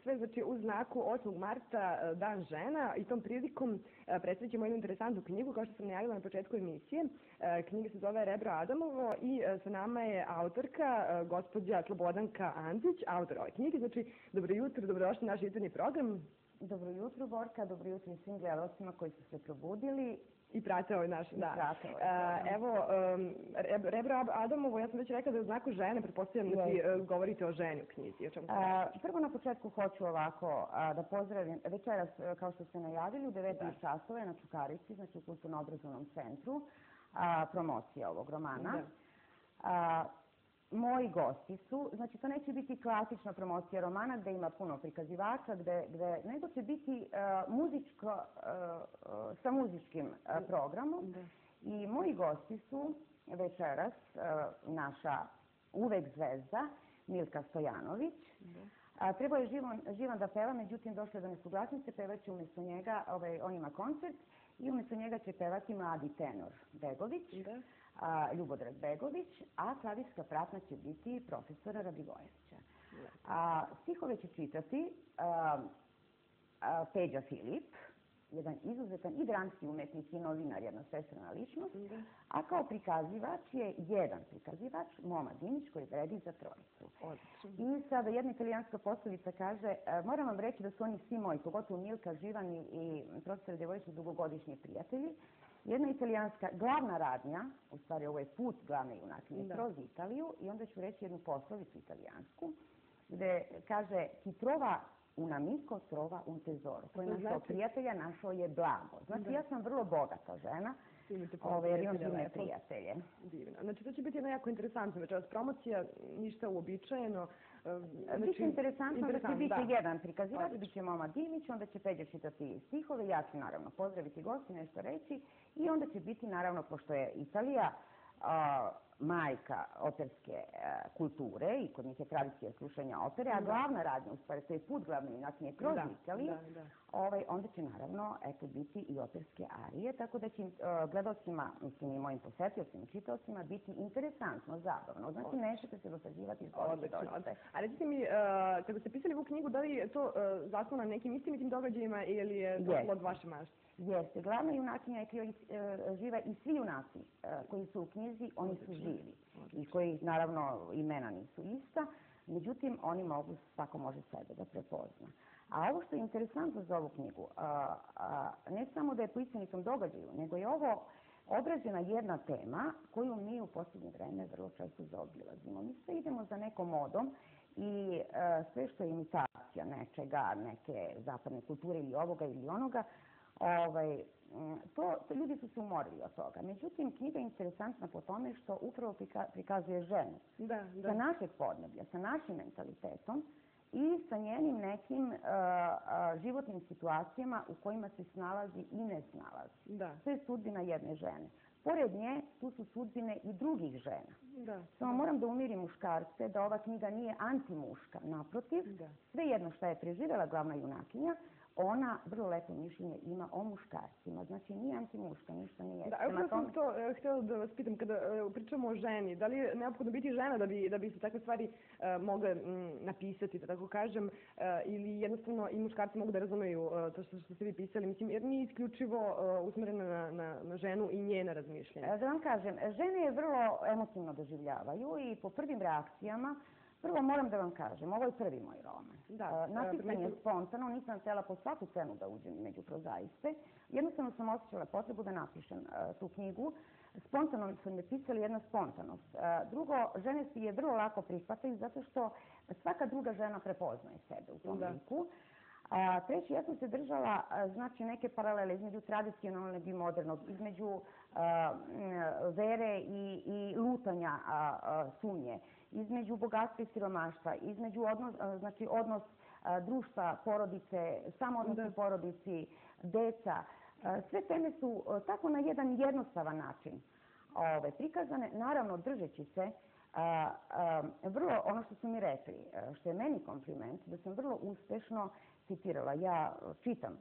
Sve znači u znaku 8. marta Dan žena i tom prilikom predstavit ćemo jednu interesantnu knjigu, kao što sam najavila na početku emisije. Knjiga se zove Rebro Adamovo i sa nama je autorka, gospođa Slobodanka Antić, autor ove knjige. Znači, dobro jutro, dobrodošli na naš jutarnji program. Dobro jutro, Borka, dobro jutro i svim gledalcima koji su se probudili. I prate ovaj naš, da. Evo, Rebro Adamovo, ja sam već rekla da je u znaku žene, pretpostavljam da ti govorite o ženi u knjizi. Prvo na početku hoću ovako da pozdravim večeras, kao što ste najavili, u 19 časova je na Čukarici, znači u Kulturno-obrazovnom centru, promocija ovog romana. Moji gosti su, znači to neće biti klasična promocija romana gde ima puno prikazivača, nego će biti sa muzičkim programom. I moji gosti su večeras naša uvek zvezda Milka Stojanović. Trebao je živan da peva, međutim došlo je do nesuglasnice, pevaće umjesto njega, on ima koncert i umjesto njega će pevati mladi tenor Begović. Ljubodrag Begović, a klavijska pratnja će biti profesora Radivojevića. Stihove će čitati Peđa Filip, jedan izuzetan i dramski umetnik i novinar, jedna svestrana ličnost, a kao prikazivač je jedan prikazivač, Moma Dinić, koji vredi za trojicu. I sada jedna italijanska poslovica kaže, moram vam reći da su oni svi moji, pogotovo Milka, Živan i profesor Radivojević, dugogodišnji prijatelji. Jedna italijanska glavna radnja, u stvari ovo je put glavne junakinje kroz Italiju, i onda ću reći jednu poslovicu italijansku, gde kaže ti trova un amico, trova un tesoro. Koji je našao prijatelja, našao je blago. Znači ja sam vrlo bogata žena, jer imam divne prijatelje. Znači to će biti jako interesantno večeras. Promocija, ništa uobičajeno. Biće interesantno da će biti jedan prikazivač, bit će Moma Dinić, onda će Peđa čitati stihove, ja ću naravno pozdraviti gosti, nešto reći i onda će biti naravno, pošto je Italija majka operske kulture i kod njih je tradicija slušanja opere, a glavna radnja, u stvari to je put glavne junakinje kroz Italiju, onda će naravno biti i operske arije, tako da će gledalcima, mislim i mojim posetiocima, čitaocima biti interesantno, zabavno. Znači nećete se dosazivati iz Bolice. A recite mi, kada ste pisali ovu knjigu, da li je to zasnovano na nekim istinitim događajima ili je to od vaše mašte? Jeste. Glavna junakinja je živa i svi junaci koji su u knjizi, oni su živi. I koji, naravno, imena nisu ista. Međutim, oni mogu, svako može sebe da prepozna. A ovo što je interesantno za ovu knjigu, ne samo da je po istinitom događaju, nego je ovo obrađena jedna tema koju mi u posljednje vreme vrlo često zaobilazimo. Mi sve idemo za nekom modom i sve što je imitacija nečega, neke zapadne kulture ili ovoga ili onoga, ljudi su se umorili od toga. Međutim, knjiga je interesantna po tome što upravo prikazuje ženu sa našeg podneblja, sa našim mentalitetom i sa njenim nekim životnim situacijama u kojima se snalazi i ne snalazi. To je sudbina jedne žene. Pored nje, tu su sudbine i drugih žena. Samo moram da umirim muškarce da ova knjiga nije antimuška. Naprotiv, svejedno šta je preživjela glavna junakinja, ona vrlo lepo mišljenje ima o muškarcima. Znači nije antimuška, ništa nije. Upravo sam to htjela da vas pitam kada pričamo o ženi. Da li je neophodno biti žena da bi se takve stvari mogle napisati, da tako kažem, ili jednostavno i muškarci mogu da razumeju to što ste vi pisali? Mislim, jer nije isključivo usmerena na ženu i njena razmišljenja. Da vam kažem, žene je vrlo emotivno doživljavaju i po prvim reakcijama. Prvo moram da vam kažem, ovo je prvi moj roman. Napisan je spontano, nisam htjela po svaku cenu da uđem među prozaiste. Jednostavno sam osjećala potrebu da napišem tu knjigu. Spontano su me pisali, jedna spontanost. Drugo, žene si je vrlo lako prihvataju zato što svaka druga žena prepoznaje sebe u tom liku. Treći, ja sam se držala znači neke paralele između tradicionalnog i modernog, između vere i lutanja sumnje, između bogatstva i siromaštva, između odnos društva, porodice, samoodnos u porodici, deca. Sve teme su tako na jedan jednostavan način prikazane, naravno držeći se vrlo, ono što su mi rekli, što je meni kompliment, da sam vrlo uspešno citirala. Ja čitam